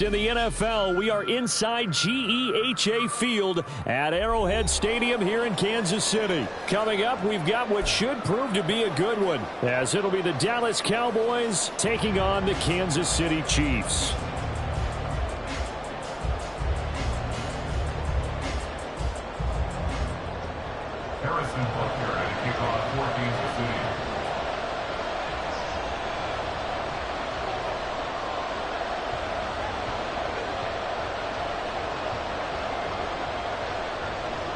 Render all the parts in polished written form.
In the NFL, we are inside GEHA Field at Arrowhead Stadium here in Kansas City. Coming up, we've got what should prove to be a good one, as it'll be the Dallas Cowboys taking on the Kansas City Chiefs. Harrison Butker at kickoff for Kansas City.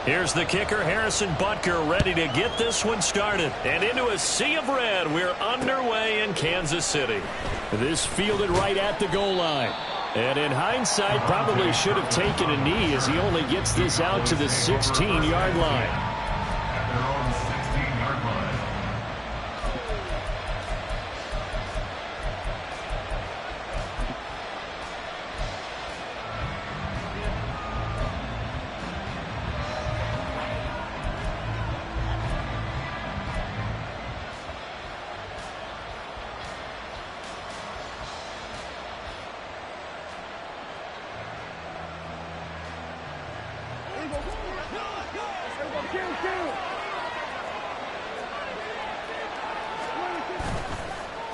Here's the kicker, Harrison Butker, ready to get this one started. And into a sea of red, we're underway in Kansas City. This fielded right at the goal line. And in hindsight, probably should have taken a knee as he only gets this out to the 16-yard line. At their own 16-yard line.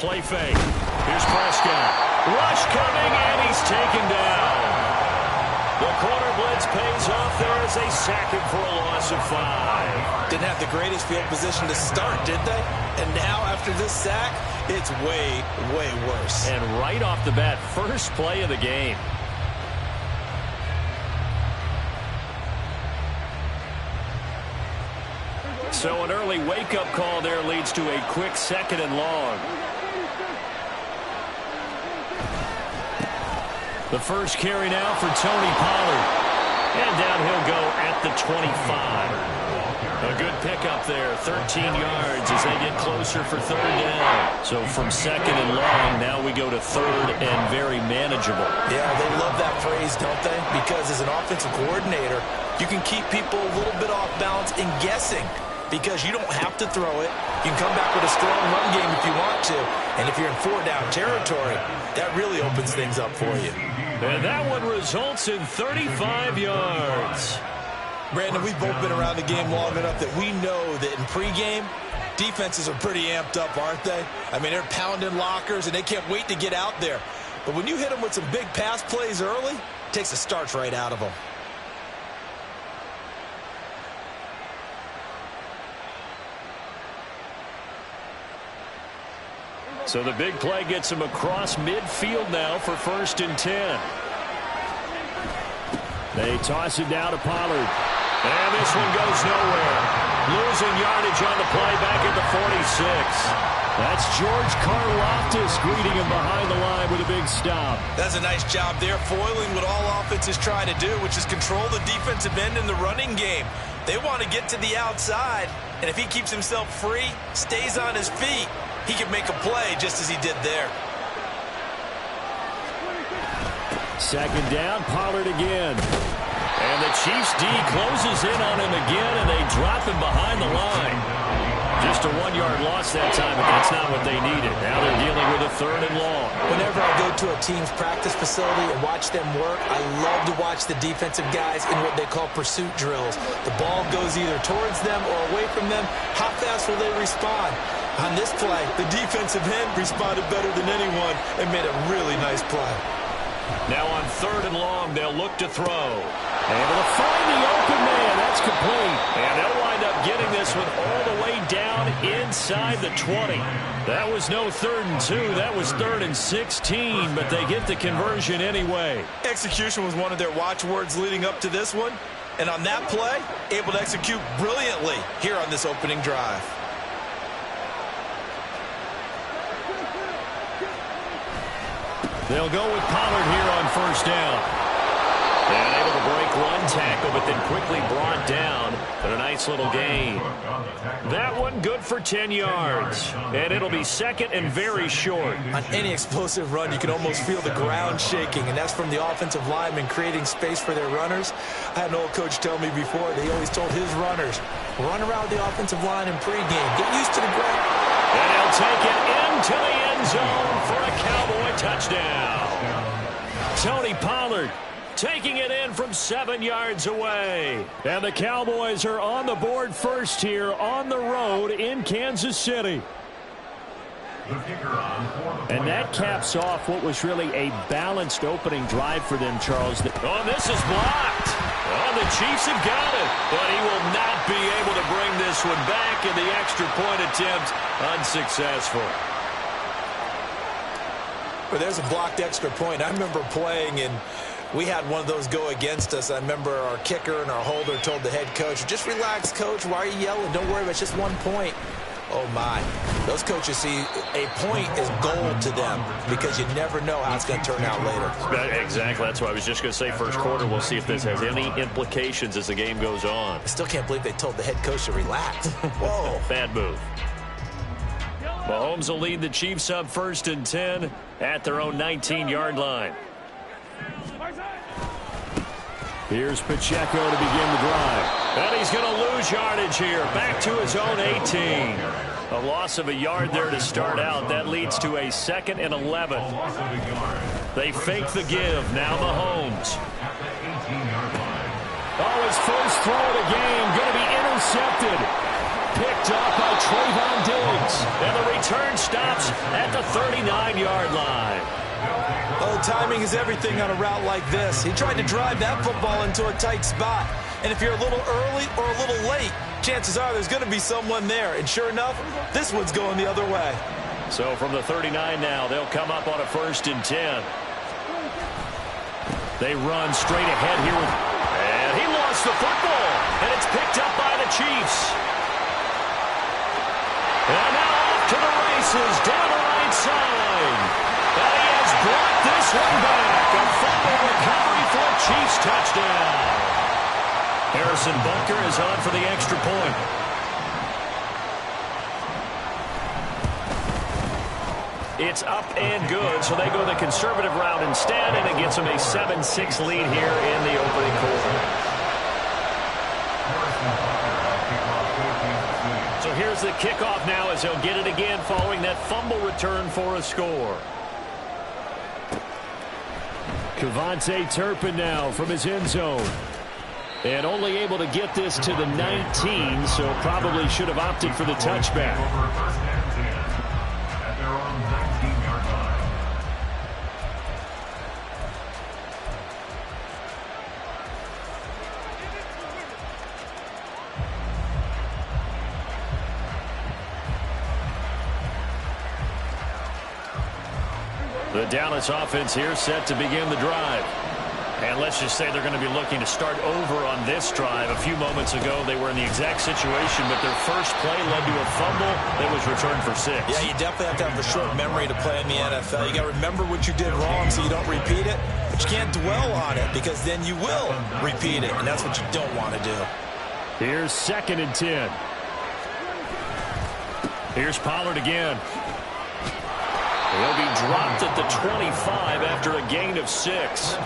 Play fake. Here's Prescott. Rush coming, and he's taken down. The corner blitz pays off. There is a sack for a loss of 5. Didn't have the greatest field position to start, did they? And now, after this sack, it's way, way worse. And right off the bat, first play of the game. So an early wake-up call there leads to a quick 2nd and long. The first carry now for Tony Pollard. And down he'll go at the 25. A good pickup there, 13 yards as they get closer for 3rd down. So from 2nd and long, now we go to 3rd and very manageable. Yeah, they love that phrase, don't they? Because as an offensive coordinator, you can keep people a little bit off balance and guessing. Because you don't have to throw it. You can come back with a strong run game if you want to. And if you're in 4-down territory, that really opens things up for you. And that one results in 35 yards. Brandon, we've both been around the game long enough that we know that in pregame, defenses are pretty amped up, aren't they? I mean, they're pounding lockers, and they can't wait to get out there. But when you hit them with some big pass plays early, it takes the starch right out of them. So the big play gets him across midfield now for 1st and 10. They toss it down to Pollard. And this one goes nowhere. Losing yardage on the play back at the 46. That's George Karlaftis greeting him behind the line with a big stop. That's a nice job there, foiling what all offenses try to do, which is control the defensive end in the running game. They want to get to the outside, and if he keeps himself free, stays on his feet, he can make a play just as he did there. 2nd down, Pollard again. And the Chiefs D closes in on him again, and they drop him behind the line. Just a 1-yard loss that time, but that's not what they needed. Now they're dealing with a 3rd and long. Whenever I go to a team's practice facility and watch them work, I love to watch the defensive guys in what they call pursuit drills. The ball goes either towards them or away from them. How fast will they respond? On this play, the defensive end responded better than anyone and made a really nice play. Now on 3rd and long, they'll look to throw. Able to find the open man. That's complete. And they'll wind up getting this one all the way down inside the 20. That was no 3rd and 2. That was 3rd and 16, but they get the conversion anyway. Execution was one of their watchwords leading up to this one. And on that play, able to execute brilliantly here on this opening drive. They'll go with Pollard here on 1st down. And able to break one tackle, but then quickly brought down. But a nice little gain. That one good for 10 yards. And it'll be 2nd and very short. On any explosive run, you can almost feel the ground shaking, and that's from the offensive linemen creating space for their runners. I had an old coach tell me before, that he always told his runners, run around the offensive line in pregame. Get used to the ground. And he'll take it into the end zone for a Cowboy touchdown. Tony Pollard taking it in from 7 yards away. And the Cowboys are on the board first here on the road in Kansas City. And that caps off what was really a balanced opening drive for them, Charles. Oh, this is blocked. Oh, the Chiefs have got it. But he will not be able to bring this one back, and the extra point attempt unsuccessful. Well, there's a blocked extra point. I remember playing, and we had one of those go against us. I remember our kicker and our holder told the head coach, just relax, coach. Why are you yelling? Don't worry about it. It's just 1 point. Oh, my. Those coaches see a point is gold to them because you never know how it's going to turn out later. Exactly. That's what I was just going to say. First quarter, we'll see if this has any implications as the game goes on. I still can't believe they told the head coach to relax. Whoa. Bad move. Mahomes will lead the Chiefs up 1st and 10 at their own 19-yard line. Here's Pacheco to begin the drive. And he's going to lose yardage here. Back to his own 18. A loss of a yard there to start out. That leads to a 2nd and 11. They fake the give. Now Mahomes. Oh, his first throw of the game. Going to be intercepted. Picked up by Trayvon Diggs. And the return stops at the 39-yard line. Oh, timing is everything on a route like this. He tried to drive that football into a tight spot. And if you're a little early or a little late, chances are there's going to be someone there. And sure enough, this one's going the other way. So from the 39 now, they'll come up on a 1st and 10. They run straight ahead here. And he lost the football. And it's picked up by the Chiefs. And now off to the races down the right side. And he has brought this one back. A fumble recovery for a Chiefs touchdown. Harrison Butker is on for the extra point. It's up and good, so they go the conservative route instead, and it gets them a 7-6 lead here in the opening quarter. So here's the kickoff now as he'll get it again following that fumble return for a score. Kevontae Turpin now from his end zone. And only able to get this to the 19, so probably should have opted for the touchback. The Dallas offense here set to begin the drive. And let's just say they're going to be looking to start over on this drive. A few moments ago, they were in the exact situation, but their first play led to a fumble that was returned for 6. Yeah, you definitely have to have the short memory to play in the NFL. You got to remember what you did wrong so you don't repeat it. But you can't dwell on it because then you will repeat it, and that's what you don't want to do. Here's 2nd and 10. Here's Pollard again. He'll be dropped at the 25 after a gain of 6. So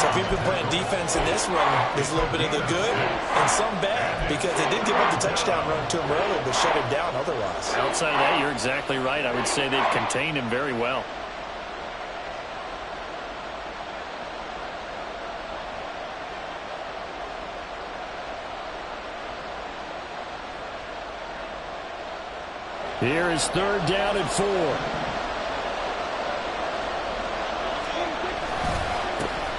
if you've been playing defense in this one, there's a little bit of the good and some bad because they did give up the touchdown run to him earlier but shut him down otherwise. Outside of that, you're exactly right. I would say they've contained him very well. Here is 3rd down and 4.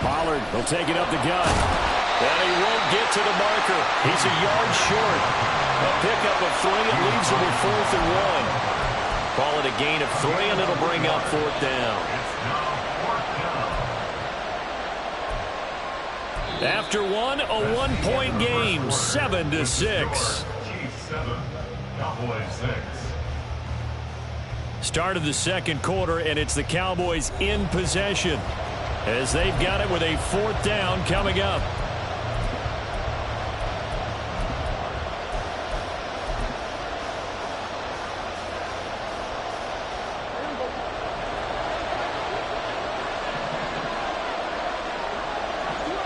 Pollard will take it up the gut. And he won't get to the marker. He's a yard short. A pickup of 3. It leaves him with 4th and 1. Call it a gain of 3, and it'll bring up 4th down. After one, a 1-point game, 7-6. Chiefs 7, Cowboys 6. Start of the second quarter, and it's the Cowboys in possession as they've got it with a 4th down coming up.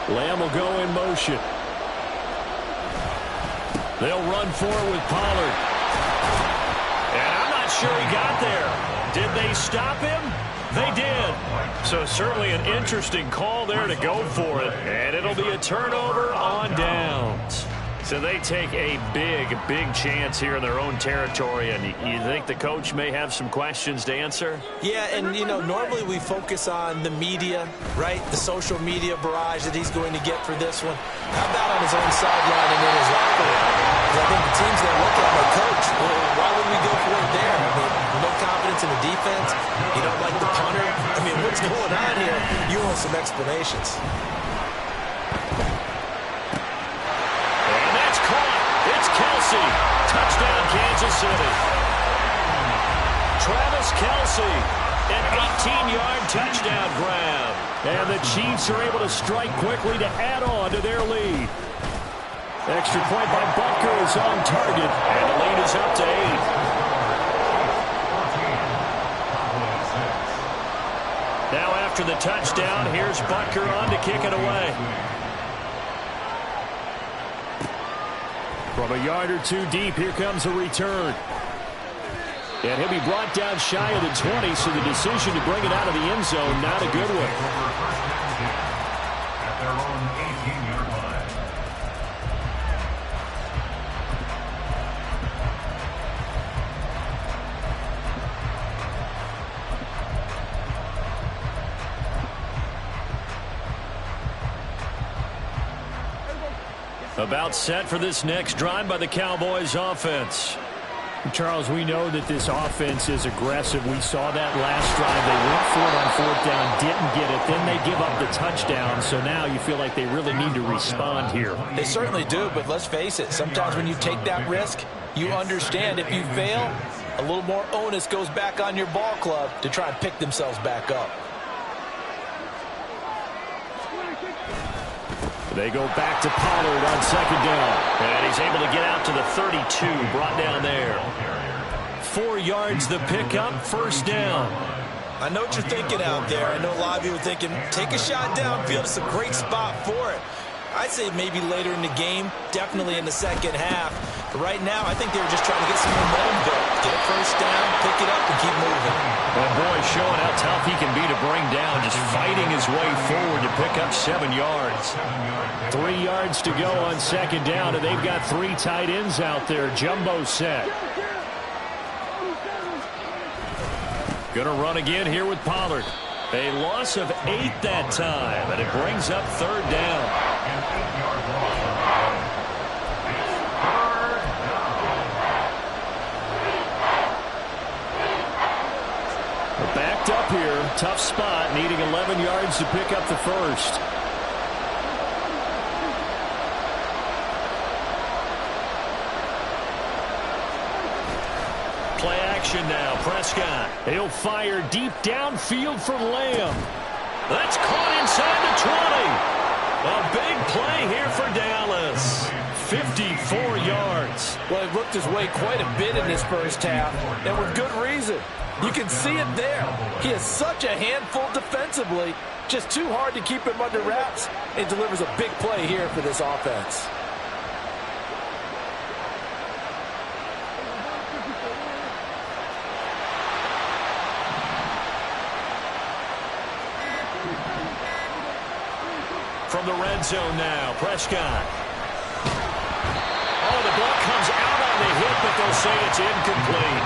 Lamb will go in motion. They'll run forward with Pollard. And I'm not sure he got there. Did they stop him? They did. So certainly an interesting call there to go for it. And it'll be a turnover on downs. So they take a big chance here in their own territory. And you think the coach may have some questions to answer? Yeah, and, you know, normally we focus on the media, right? The social media barrage that he's going to get for this one. How about on his own sideline and in his locker room? Because I think the team's going to look at him like, Coach, well, why would we go for it there? I mean, no confidence in the defense. You don't like the punter. I mean, what's going on here? You want some explanations. Kelce, touchdown Kansas City. Travis Kelce, an 18-yard touchdown grab. And the Chiefs are able to strike quickly to add on to their lead. Extra point by Butker is on target, and the lead is up to 8. Now after the touchdown, here's Butker on to kick it away. From a yard or two deep, here comes a return. And he'll be brought down shy of the 20, so the decision to bring it out of the end zone, not a good one. At their own 18-yard line. About set for this next drive by the Cowboys offense. Charles, we know that this offense is aggressive. We saw that last drive. They went for it on fourth down, didn't get it. Then they give up the touchdown. So now you feel like they really need to respond here. They certainly do, but let's face it. Sometimes when you take that risk, you understand if you fail, a little more onus goes back on your ball club to try and pick themselves back up. They go back to Pollard on second down. And he's able to get out to the 32, brought down there. 4 yards the pickup, first down. I know what you're thinking out there. I know a lot of you are thinking, take a shot downfield. It's a great spot for it. I'd say maybe later in the game, definitely in the second half. But right now, I think they were just trying to get some momentum built. Get a first down, pick it up, and keep moving. And boy, showing how tough he can be to bring down, just fighting his way forward to pick up 7 yards. 3 yards to go on second down, and they've got 3 tight ends out there. Jumbo set. Gonna run again here with Pollard. A loss of 8 that time, and it brings up third down. Backed up here, tough spot, needing 11 yards to pick up the first. Play action now, Prescott. He'll fire deep downfield for Lamb. That's caught inside the 20. A big play here for Dallas. 54 yards. Well, he worked his way quite a bit in this first half, and with good reason. You can see it there. He is such a handful defensively. Just too hard to keep him under wraps, and delivers a big play here for this offense. From the red zone now, Prescott. Oh, the ball comes out on the hit, but they'll say it's incomplete.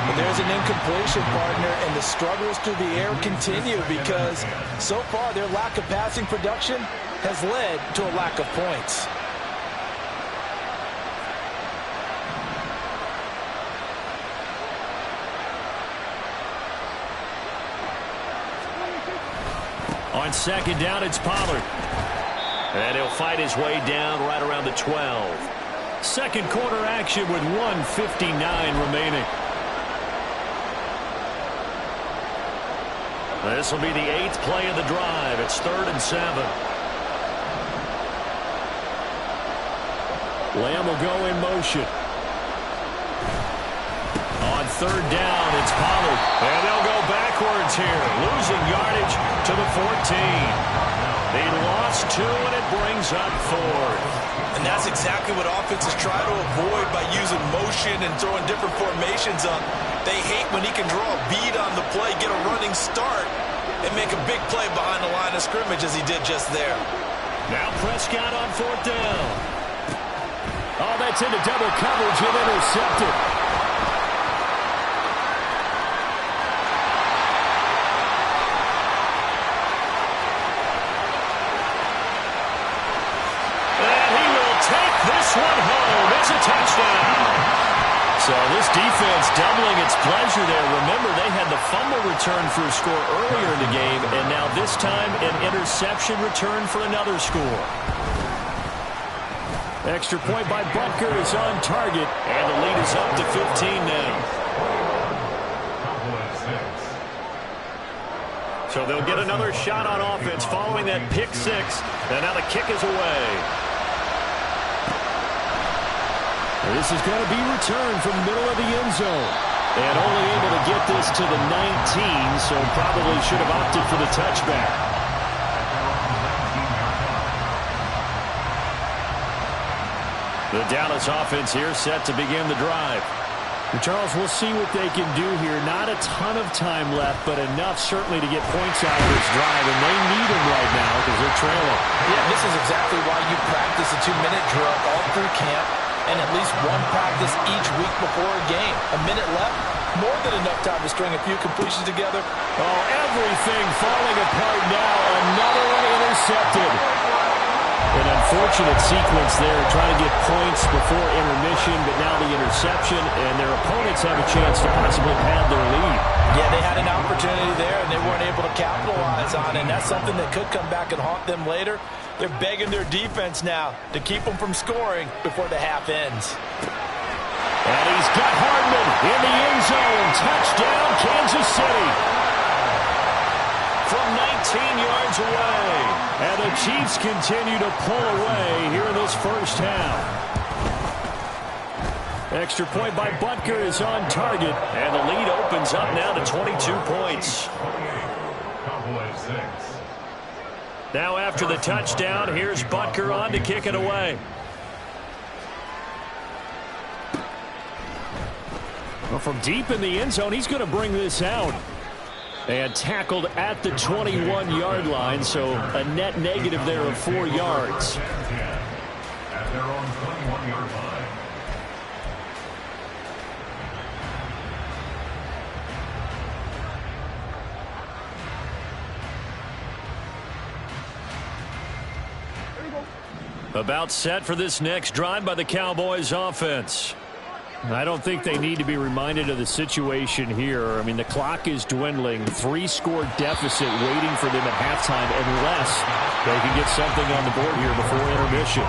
Well, there's an incompletion, partner, and the struggles through the air continue because so far their lack of passing production has led to a lack of points. On second down, it's Pollard. And he'll fight his way down right around the 12. Second quarter action with 1:59 remaining. This will be the 8th play of the drive. It's 3rd and 7. Lamb will go in motion. On third down, it's Pollard. And they'll go backwards here, losing yardage to the 14. They lost loss 2, and it brings up 4th. And that's exactly what offenses try to avoid by using motion and throwing different formations up. They hate when he can draw a bead on the play, get a running start, and make a big play behind the line of scrimmage as he did just there. Now Prescott on 4th down. Oh, that's into double coverage and intercepted. This one home. It's a touchdown. So this defense doubling its pleasure there. Remember, they had the fumble return for a score earlier in the game, and now this time an interception return for another score. Extra point by Butker is on target, and the lead is up to 15 now. So they'll get another shot on offense following that pick 6, and now the kick is away. This is going to be returned from the middle of the end zone. And only able to get this to the 19, so probably should have opted for the touchback. The Dallas offense here set to begin the drive. Charles, we'll see what they can do here. Not a ton of time left, but enough certainly to get points out of this drive, and they need them right now because they're trailing. Yeah, this is exactly why you practice a 2-minute drill all through camp, and at least one practice each week before a game. A minute left, more than enough time to string a few completions together. Oh, everything falling apart now. Another one intercepted. An unfortunate sequence there, trying to get points before intermission, but now the interception, and their opponents have a chance to possibly pad their lead. Yeah, they had an opportunity there, and they weren't able to capitalize on it, and that's something that could come back and haunt them later. They're begging their defense now to keep them from scoring before the half ends. And he's got Hardman in the end zone. Touchdown, Kansas City. From 19 yards away. And the Chiefs continue to pull away here in this first half. Extra point by Butker is on target. And the lead opens up now to 22 points. Now after the touchdown, here's Butker on to kick it away. Well, from deep in the end zone, he's going to bring this out. And tackled at the 21-yard line, so a net negative there of 4 yards. At their own 21-yard line. About set for this next drive by the Cowboys offense. I don't think they need to be reminded of the situation here. I mean, the clock is dwindling. 3-score deficit waiting for them at halftime unless they can get something on the board here before intermission.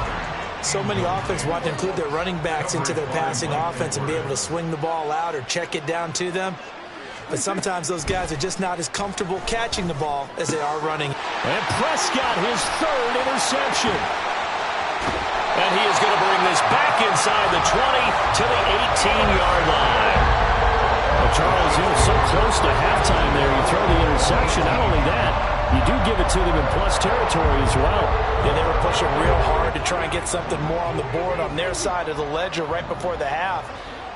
So many offenses want to include their running backs into their passing offense and be able to swing the ball out or check it down to them. But sometimes those guys are just not as comfortable catching the ball as they are running. And Prescott, his 3rd interception. And he is going to bring this back inside the 20 to the 18-yard line. Well, Charles, so close to halftime there. You throw the interception. Not only that, you do give it to them in plus territory as well. Yeah, they were pushing real hard to try and get something more on the board on their side of the ledger right before the half.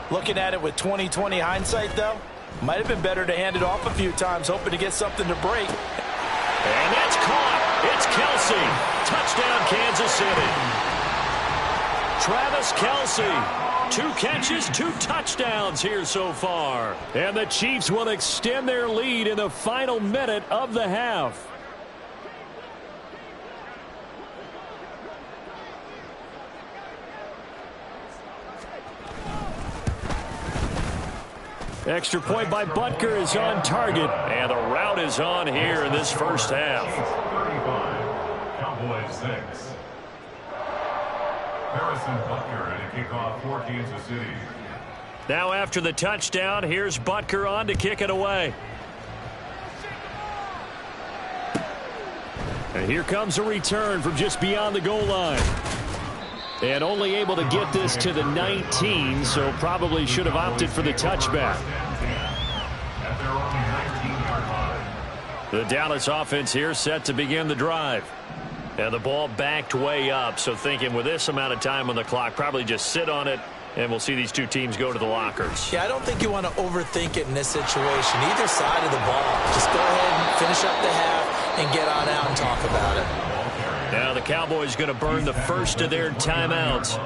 Looking at it with 20/20 hindsight, though, might have been better to hand it off a few times, hoping to get something to break. And that's caught. It's Kelce. Touchdown, Kansas City. Travis Kelce, 2 catches, 2 touchdowns here so far. And the Chiefs will extend their lead in the final minute of the half. Extra point by Butker is on target. And the route is on here in this first half. 35, Cowboys 6. Harrison Butker at a kickoff for Kansas City. Now after the touchdown, here's Butker on to kick it away. And here comes a return from just beyond the goal line. And only able to get this to the 19, so probably should have opted for the touchback. At their own 19-yard line. The Dallas offense here set to begin the drive. And the ball backed way up, so thinking with this amount of time on the clock, probably just sit on it, and we'll see these two teams go to the lockers. Yeah, I don't think you want to overthink it in this situation. Either side of the ball. Just go ahead and finish up the half and get on out and talk about it. Now the Cowboys going to burn the first of their timeouts,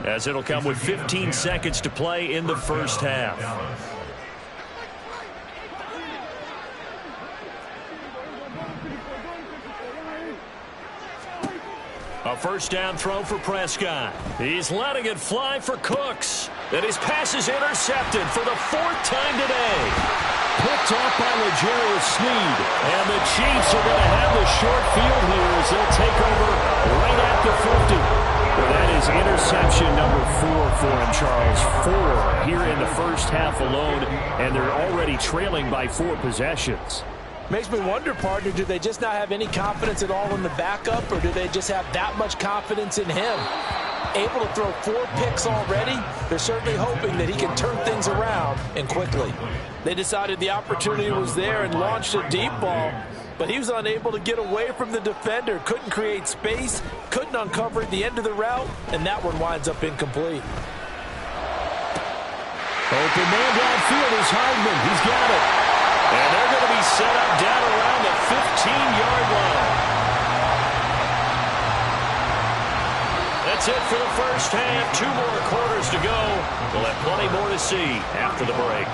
as it'll come with 15 seconds to play in the first half. A first down throw for Prescott. He's letting it fly for Cooks. And his pass is intercepted for the fourth time today. Picked off by L'Jarius Sneed. And the Chiefs are going to have the short field here as they'll take over right at the 50. Well, that is interception number 4 for him, Charles. 4 here in the first half alone, and they're already trailing by 4 possessions. Makes me wonder, partner, do they just not have any confidence at all in the backup, or do they just have that much confidence in him? Able to throw 4 picks already, they're certainly hoping that he can turn things around and quickly. They decided the opportunity was there and launched a deep ball, but he was unable to get away from the defender, couldn't create space, couldn't uncover at the end of the route, and that one winds up incomplete. Open man downfield is Hardman. He's got it. And they're going to be set up down around the 15-yard line. That's it for the first half. 2 more quarters to go. We'll have plenty more to see after the break.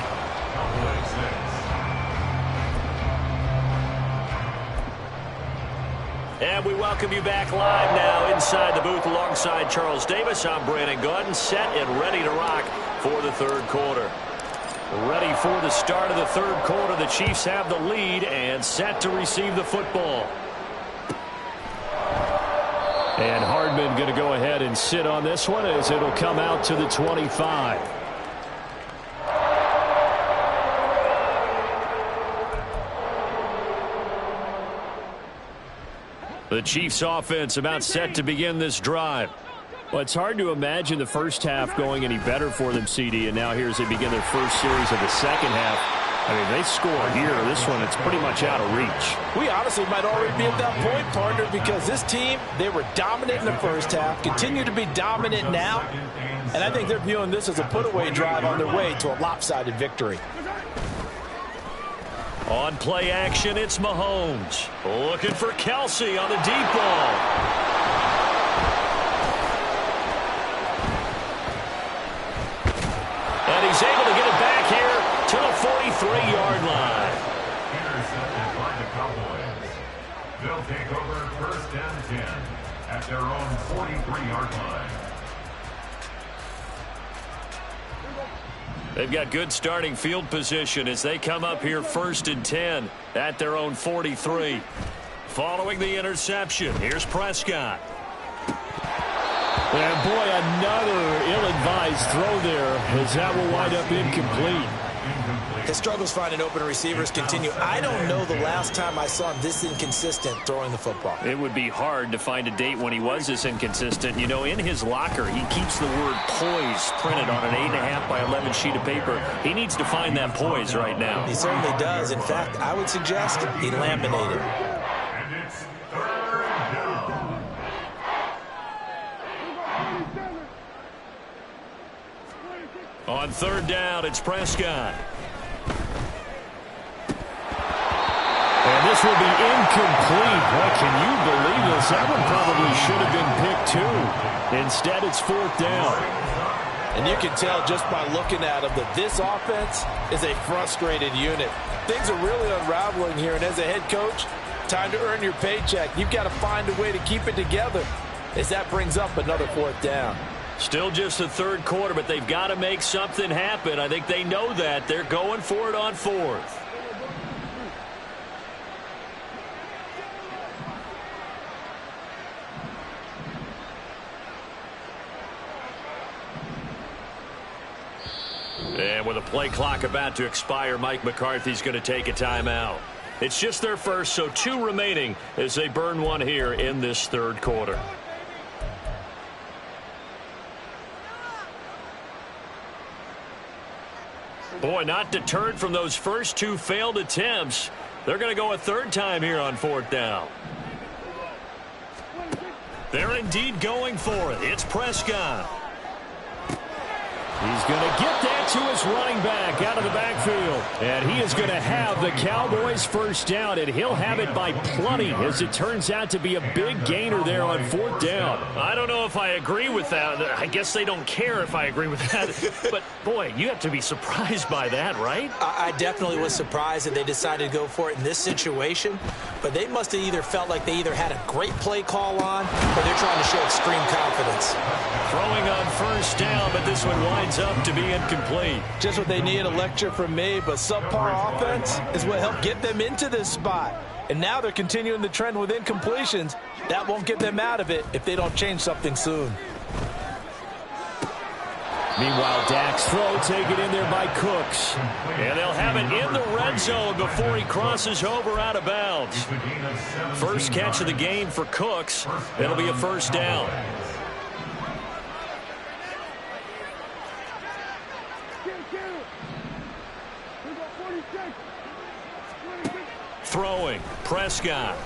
And we welcome you back live now inside the booth alongside Charles Davis. I'm Brandon Gaudin, set and ready to rock for the third quarter. Ready for the start of the third quarter. The Chiefs have the lead and set to receive the football. And Hardman going to go ahead and sit on this one as it'll come out to the 25. The Chiefs offense about set to begin this drive. Well, it's hard to imagine the first half going any better for them, CD, and now here as they begin their first series of the second half. I mean, they score here. This one, it's pretty much out of reach. We honestly might already be at that point, partner, because this team, they were dominant in the first half, continue to be dominant now, and I think they're viewing this as a put-away drive on their way to a lopsided victory. On play action, it's Mahomes. Looking for Kelsey on the deep ball. And he's able to get it back here to the 43-yard line. Intercepted by the Cowboys. They'll take over first and 10 at their own 43-yard line. They've got good starting field position as they come up here first and 10 at their own 43. Following the interception, here's Prescott. And boy, another ill-advised throw there as that will wind up incomplete. His struggles finding open receivers continue. I don't know the last time I saw him this inconsistent throwing the football. It would be hard to find a date when he was this inconsistent. You know, in his locker, he keeps the word poise printed on an 8.5 by 11 sheet of paper. He needs to find that poise right now. He certainly does. In fact, I would suggest he laminated. And it's third down. On third down, it's Prescott. And this will be incomplete. Boy, can you believe this? That one probably should have been picked too. Instead, it's fourth down. And you can tell just by looking at them that this offense is a frustrated unit. Things are really unraveling here, and as a head coach, time to earn your paycheck. You've got to find a way to keep it together as that brings up another fourth down. Still just the third quarter, but they've got to make something happen. I think they know that. They're going for it on fourth. And with a play clock about to expire, Mike McCarthy's going to take a timeout. It's just their first, so 2 remaining as they burn one here in this third quarter. Boy, not deterred from those first 2 failed attempts. They're going to go a third time here on fourth down. They're indeed going for it. It's Prescott. He's going to get that to his running back out of the backfield. And he is going to have the Cowboys first down, and he'll have it by plenty, as it turns out to be a big gainer there on 4th down. I don't know if I agree with that. I guess they don't care if I agree with that. But, boy, you have to be surprised by that, right? I definitely was surprised that they decided to go for it in this situation. But they must have either felt like they either had a great play call on, or they're trying to show extreme confidence. Throwing on 1st down, but this one winds up to be incomplete. Just what they need, a lecture from me, but subpar offense is what helped get them into this spot. And now they're continuing the trend with incompletions. That won't get them out of it if they don't change something soon. Meanwhile, Dak's throw taken in there by Cooks. And they'll have it in the red zone before he crosses over out of bounds. First catch of the game for Cooks. It'll be a 1st down. Throwing, Prescott.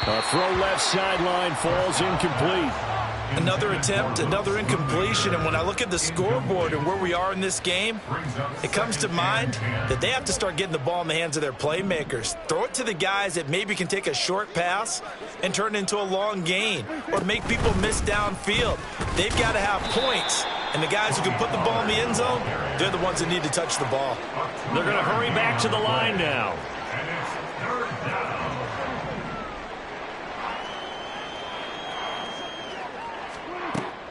A throw left sideline, falls incomplete. Another attempt, another incompletion, and when I look at the scoreboard and where we are in this game, it comes to mind that they have to start getting the ball in the hands of their playmakers. Throw it to the guys that maybe can take a short pass and turn it into a long gain or make people miss downfield. They've got to have points, and the guys who can put the ball in the end zone, they're the ones that need to touch the ball. They're going to hurry back to the line now.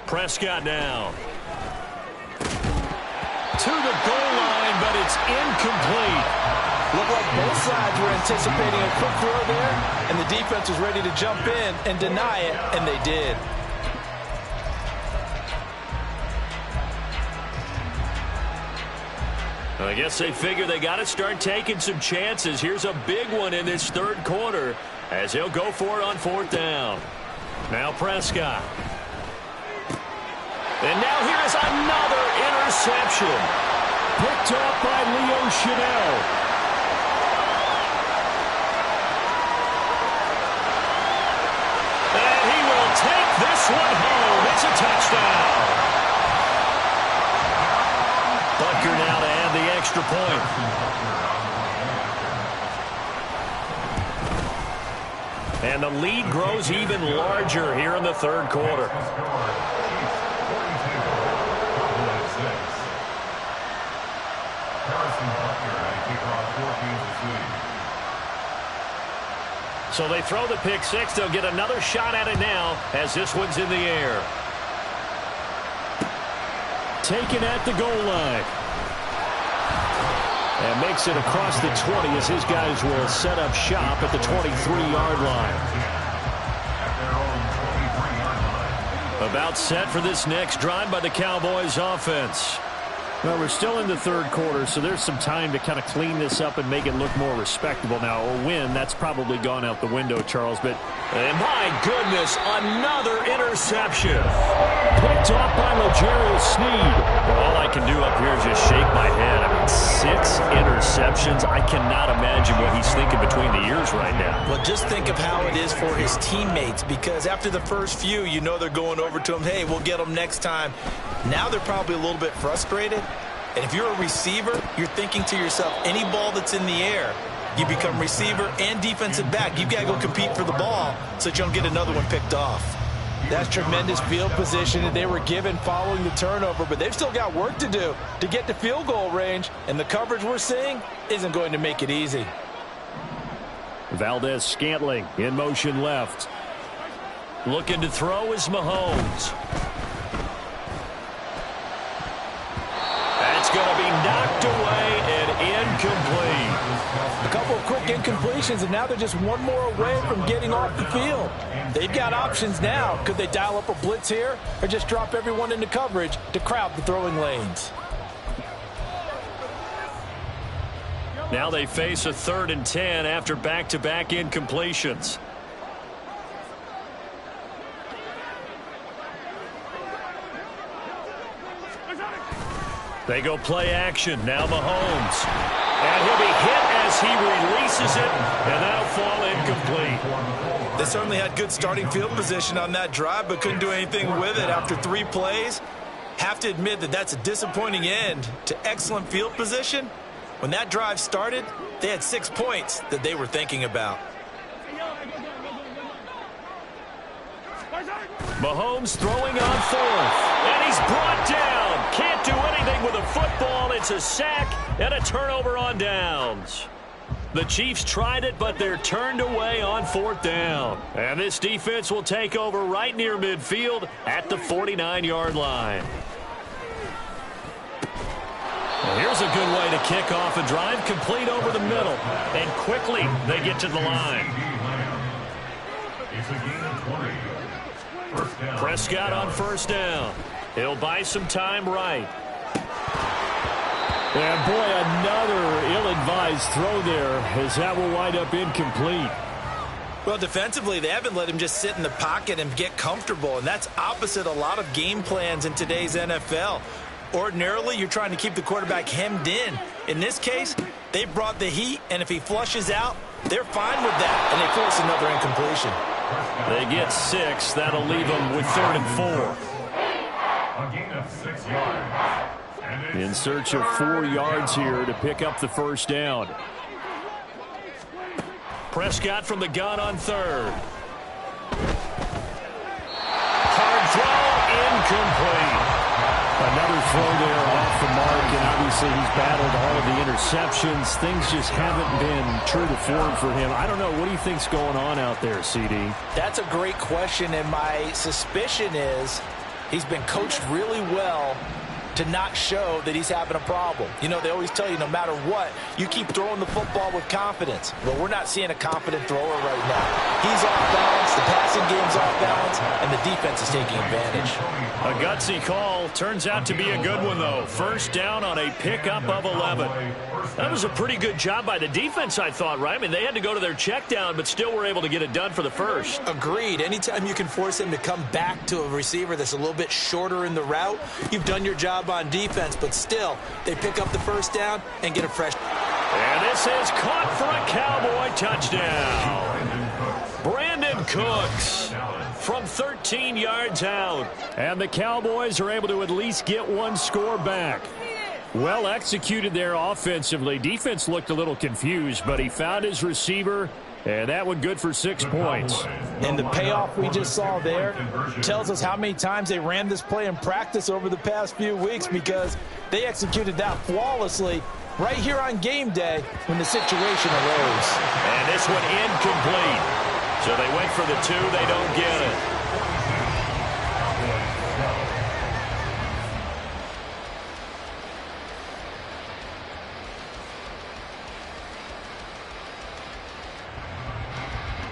Prescott now. To the goal line, but it's incomplete. Looked like both sides were anticipating a quick throw there, and the defense was ready to jump in and deny it, and they did. I guess they figure they got to start taking some chances. Here's a big one in this 3rd quarter as he'll go for it on 4th down. Now Prescott. And now here is another interception. Picked off by Leo Chanel. And he will take this one home. It's a touchdown. Butker now to add the extra point. And the lead grows even larger here in the 3rd quarter. So they throw the pick 6. They'll get another shot at it now as this one's in the air. Taken at the goal line. And makes it across the 20 as his guys will set up shop at the 23-yard line. About set for this next drive by the Cowboys offense. Well, we're still in the 3rd quarter, so there's some time to kind of clean this up and make it look more respectable now. A win, that's probably gone out the window, Charles. But and my goodness, another interception. Picked off by L'Jarius Sneed. Well, all I can do up here is just shake my head. I mean, 6 interceptions. I cannot imagine what he's thinking between the ears right now. Well, just think of how it is for his teammates, because after the first few, you know they're going over to him, hey, we'll get them next time. Now they're probably a little bit frustrated. And if you're a receiver, you're thinking to yourself, any ball that's in the air, you become receiver and defensive back. You've got to go compete for the ball so that you don't get another one picked off. That's tremendous field position that they were given following the turnover, but they've still got work to do to get to field goal range, and the coverage we're seeing isn't going to make it easy. Valdez-Scantling in motion left. Looking to throw is Mahomes. That's going to be knocked away and incomplete. A couple of quick incompletions, and now they're just one more away from getting off the field. They've got options now. Could they dial up a blitz here or just drop everyone into coverage to crowd the throwing lanes? Now they face a 3rd and 10 after back-to-back incompletions. They go play action. Now Mahomes. And he'll be hit as he releases it, and that'll fall incomplete. They certainly had good starting field position on that drive, but couldn't do anything with it after 3 plays. Have to admit that that's a disappointing end to excellent field position. When that drive started, they had 6 points that they were thinking about. Mahomes throwing on 4th, and he's brought down. Can't do anything with a football. It's a sack and a turnover on downs. The Chiefs tried it, but they're turned away on 4th down. And this defense will take over right near midfield at the 49-yard line. Well, here's a good way to kick off a drive, complete over the middle. And quickly, they get to the line. It's a gain of 20. First down. Prescott on 1st down. He'll buy some time right. And boy, another ill-advised throw there, as that will wind up incomplete. Well, defensively, they haven't let him just sit in the pocket and get comfortable, and that's opposite a lot of game plans in today's NFL. Ordinarily, you're trying to keep the quarterback hemmed in. In this case, they brought the heat, and if he flushes out, they're fine with that, and they force another incompletion. They get 6. That'll leave them with 3rd and 4. A gain of 6 yards. In search of 4 yards here to pick up the 1st down. Prescott from the gun on 3rd. Hard throw, incomplete. Another throw there off the mark, and obviously he's battled all of the interceptions. Things just haven't been true to form for him. I don't know. What do you think's going on out there, CD? That's a great question, and my suspicion is he's been coached really well to not show that he's having a problem. You know, they always tell you no matter what, you keep throwing the football with confidence. Well, we're not seeing a confident thrower right now. He's off balance, the passing game's off balance, and the defense is taking advantage. A gutsy call. Turns out to be a good one, though. 1st down on a pickup of 11. That was a pretty good job by the defense, I thought, right? I mean, they had to go to their check down, but still were able to get it done for the 1st. Agreed. Anytime you can force him to come back to a receiver that's a little bit shorter in the route, you've done your job on defense, but still, they pick up the 1st down and get a fresh. And this is caught for a Cowboy touchdown. Brandon Cooks from 13 yards out. And the Cowboys are able to at least get 1 score back. Well executed there offensively. Defense looked a little confused, but he found his receiver, and that one good for 6 points. And the payoff we just saw there tells us how many times they ran this play in practice over the past few weeks, because they executed that flawlessly right here on game day when the situation arose. And this one incomplete. So they went for the 2. They don't get it.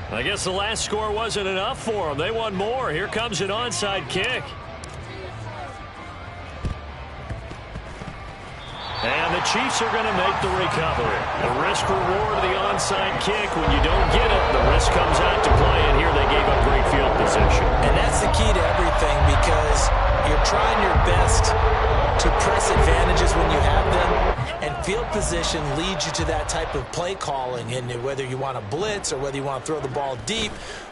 I guess the last score wasn't enough for them. They want more. Here comes an onside kick. And the Chiefs are going to make the recovery. The risk-reward of the onside kick. When you don't get it, the risk comes out to play, and here they gave up great field position. And that's the key to everything, because you're trying your best to press advantages when you have them, and field position leads you to that type of play calling, and whether you want to blitz or whether you want to throw the ball deep,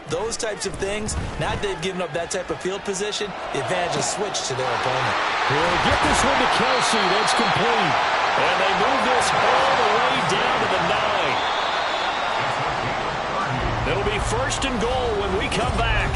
those types of things. Now that they've given up that type of field position, the advantage is switched to their opponent. We'll get this one to Kelsey. That's complete. And they move this all the way down to the 9. It'll be 1st and goal when we come back.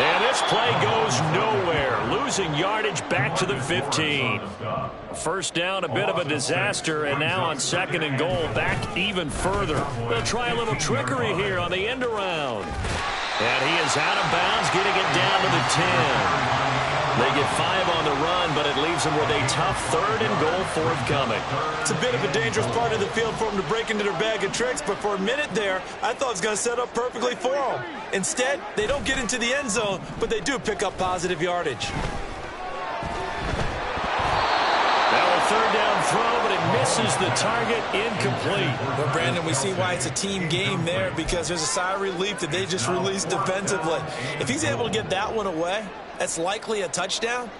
And this play goes nowhere. Losing yardage back to the 15. 1st down, a bit of a disaster, and now on 2nd and goal, back even further. They'll try a little trickery here on the end around. And he is out of bounds, getting it down to the 10. They get 5 on the run, but it leaves them with a tough 3rd and goal forthcoming. It's a bit of a dangerous part of the field for them to break into their bag of tricks, but for a minute there, I thought it was going to set up perfectly for them. Instead, they don't get into the end zone, but they do pick up positive yardage. Now a 3rd down throw, but it misses the target, incomplete. Well, Brandon, we see why it's a team game there, because there's a sigh of relief that they just released defensively. If he's able to get that one away, that's likely a touchdown.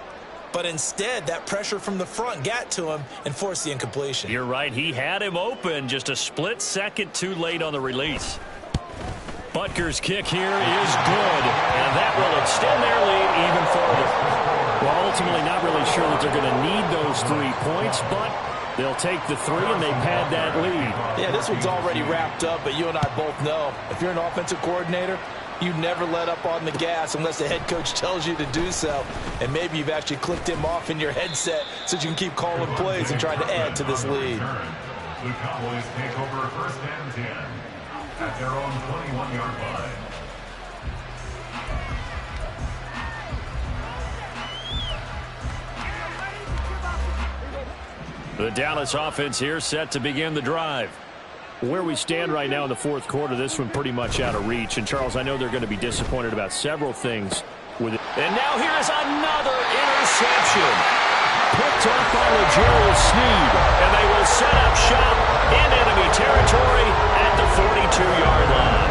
But instead, that pressure from the front got to him and forced the incompletion. You're right. He had him open, just a split second too late on the release. Butker's kick here is good, and that will extend their lead even further. Well, ultimately not really sure that they're going to need those 3 points, but they'll take the 3 and they've had that lead. Yeah, this one's already wrapped up, but you and I both know if you're an offensive coordinator, you never let up on the gas unless the head coach tells you to do so. And maybe you've actually clicked him off in your headset so you can keep calling plays and trying to add to this lead. The Cowboys take over 1st and 10 at their own 21-yard line. The Dallas offense here set to begin the drive. Where we stand right now in the 4th quarter, this one pretty much out of reach. And, Charles, I know they're going to be disappointed about several things with it. And now here is another interception. Picked up by L'Jarius Sneed. And they will set up shop in enemy territory at the 42-yard line.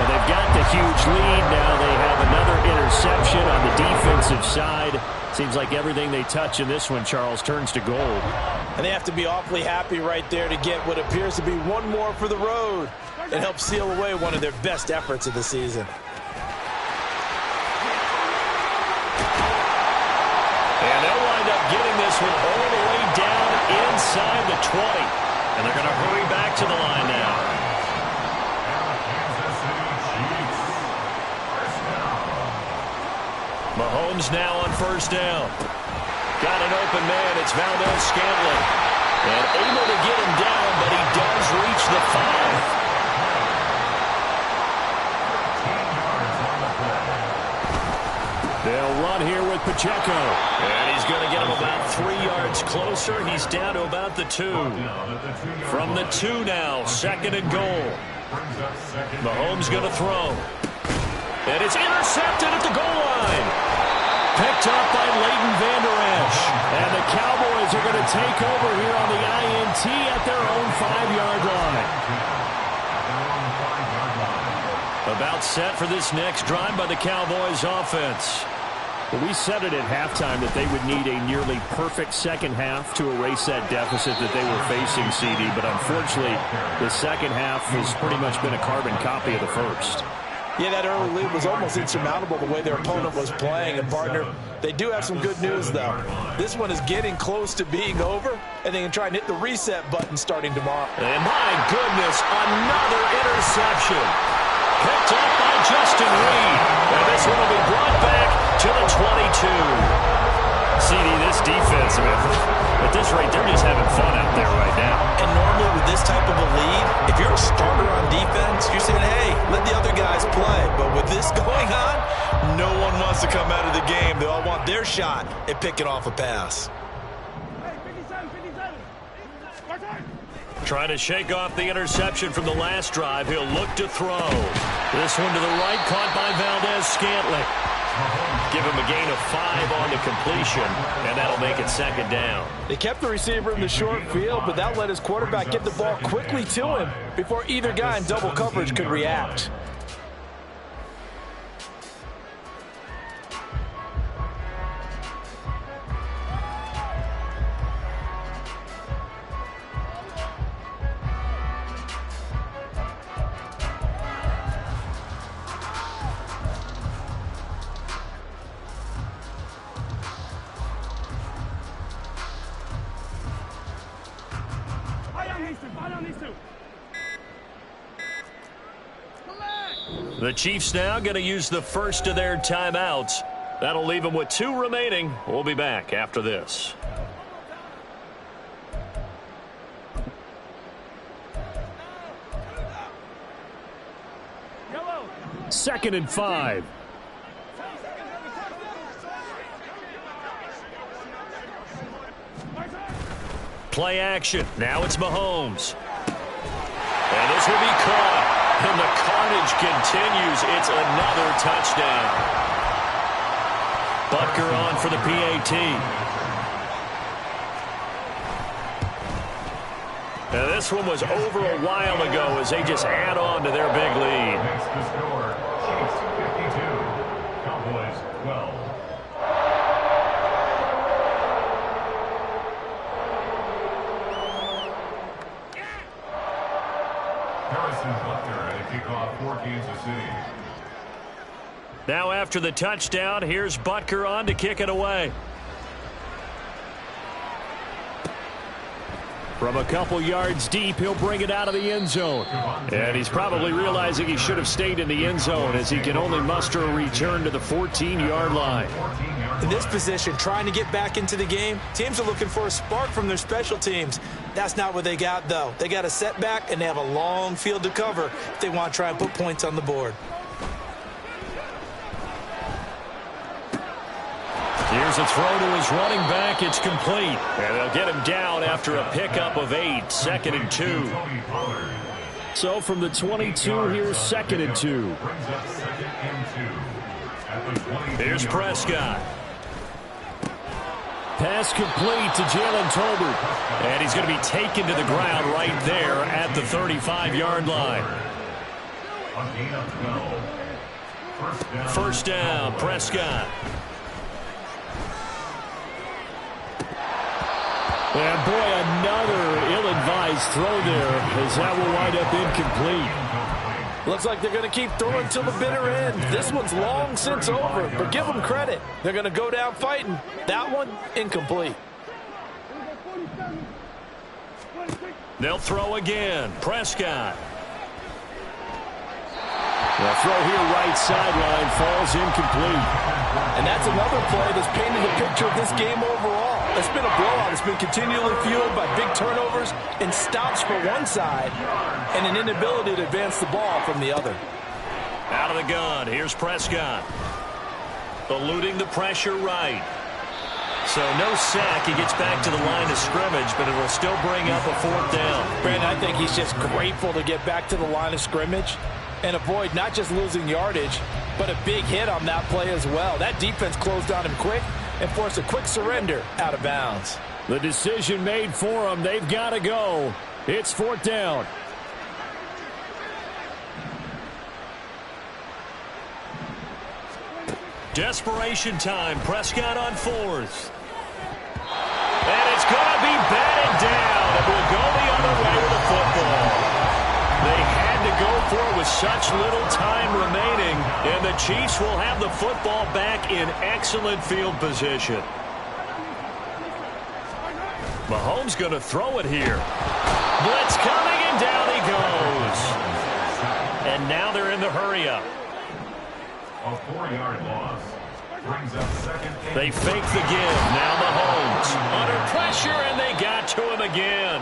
And they've got the huge lead. Now they have another interception on the defensive side. Seems like everything they touch in this one, Charles, turns to gold. And they have to be awfully happy right there to get what appears to be one more for the road and help seal away one of their best efforts of the season. And they'll wind up getting this one all the way down inside the 20. And they're going to hurry back to the line now. Mahomes now on 1st down. Got an open man. It's Valdes-Scantling. And able to get him down, but he does reach the 5. They'll run here with Pacheco. And he's going to get him about 3 yards closer. He's down to about the 2. From the 2 now, 2nd and goal. Mahomes going to throw. And it's intercepted at the goal line. Picked up by Leighton Vander Esch. And the Cowboys are going to take over here on the INT at their own 5-yard line. About set for this next drive by the Cowboys offense. Well, we said it at halftime that they would need a nearly perfect second half to erase that deficit that they were facing, CD. But unfortunately, the second half has pretty much been a carbon copy of the first. Yeah, that early lead was almost insurmountable the way their opponent was playing. And, partner, they do have some good news, though. This one is getting close to being over, and they can try and hit the reset button starting tomorrow. And, my goodness, another interception. Picked up by Justin Reed. And this one will be brought back to the 22. CD, this defense, I mean, at this rate, they're just having fun out there right now. And normally with this type of a lead, if you're a starter on defense, you're saying, hey, let the other guys play. But with this going on, no one wants to come out of the game. They all want their shot at picking off a pass. Trying to shake off the interception from the last drive. He'll look to throw. This one to the right, caught by Valdes-Scantling. Give him a gain of 5 on the completion, and that'll make it 2nd down. They kept the receiver in the short field, but that let his quarterback get the ball quickly to him before either guy in double coverage could react. The Chiefs now going to use the first of their timeouts. That'll leave them with 2 remaining. We'll be back after this. Second and 5. Play action. Now it's Mahomes. And this will be caught. And the carnage continues. It's another touchdown. Butker on for the PAT. Now this one was over a while ago as they just add on to their big lead. Makes the score. Chiefs 52. Cowboys 12. Harrison Butker at a kickoff for Kansas City. Now after the touchdown, here's Butker on to kick it away. From a couple yards deep, he'll bring it out of the end zone. And he's probably realizing he should have stayed in the end zone as he can only muster a return to the 14-yard line. In this position, trying to get back into the game, teams are looking for a spark from their special teams. That's not what they got, though. They got a setback, and they have a long field to cover if they want to try and put points on the board. Here's a throw to his running back. It's complete. And they'll get him down after a pickup of 8. 2nd and 2. So from the 22, here's 2nd and 2. Here's Prescott. Pass complete to Jalen Tolbert. And he's going to be taken to the ground right there at the 35-yard line. First down, Prescott. And boy, another ill-advised throw there as that will wind up incomplete. Looks like they're going to keep throwing till the bitter end. This one's long since over, but give them credit. They're going to go down fighting. That one, incomplete. They'll throw again. Prescott. The throw here right sideline falls incomplete. And that's another play that's painted a picture of this game overall. It's been a blowout. It's been continually fueled by big turnovers and stops for one side and an inability to advance the ball from the other. Out of the gun. Here's Prescott. Eluding the pressure right. So no sack. He gets back to the line of scrimmage, but it will still bring up a 4th down. Brandon, I think he's just grateful to get back to the line of scrimmage and avoid not just losing yardage, but a big hit on that play as well. That defense closed on him quick and forced a quick surrender out of bounds. The decision made for them. They've got to go. It's 4th down. Desperation time. Prescott on 4th. And it's going to be batted down. It will go the other way with the football. They had to go for it with such little time remaining, and the Chiefs will have the football back in excellent field position. Mahomes going to throw it here. Blitz coming, and down he goes. And now they're in the hurry-up. A 4-yard loss. Brings up 2nd. They fake the give. Now Mahomes under pressure, and they got to him again.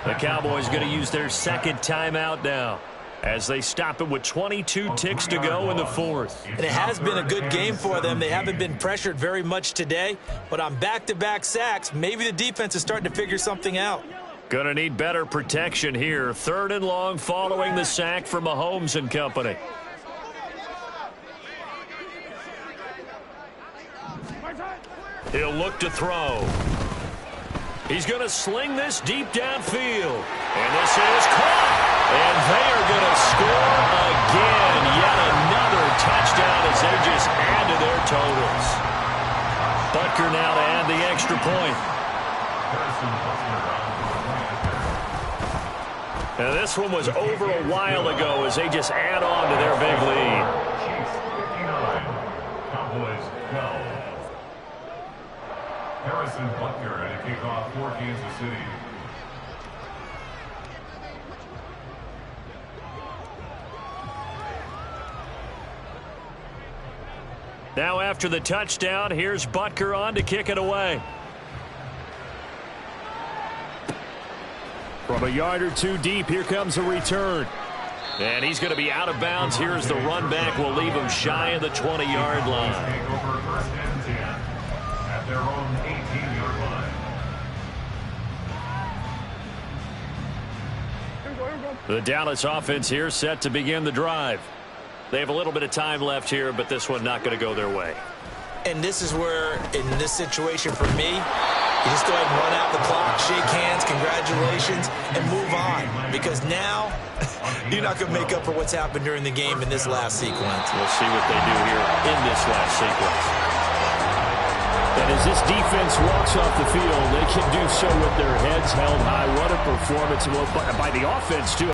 The Cowboys going to use their 2nd timeout now as they stop it with 22 ticks to go in the 4th. And it has been a good game for them. They haven't been pressured very much today, but on back-to-back sacks, maybe the defense is starting to figure something out. Going to need better protection here. 3rd and long following the sack from Mahomes and company. He'll look to throw. He's going to sling this deep downfield. And this is caught. And they are going to score again. Yet another touchdown as they just add to their totals. Butker now to add the extra point. Now this one was over a while ago as they just add on to their big lead. Chiefs 59. Cowboys 12. Harrison Butker at a kickoff for Kansas City. Now after the touchdown, here's Butker on to kick it away. From a yard or two deep, here comes a return. And he's going to be out of bounds. Here's the run back. Will leave him shy of the 20-yard line. Take over 1st and 10 at their own 18-yard line. The Dallas offense here set to begin the drive. They have a little bit of time left here, but this one not going to go their way. And this is where, in this situation for me, you just go ahead and run out the clock, shake hands, congratulations, and move on. Because now, you're not going to make up for what's happened during the game in this last sequence. We'll see what they do here in this last sequence. And as this defense walks off the field, they can do so with their heads held high. What a performance by the offense, too.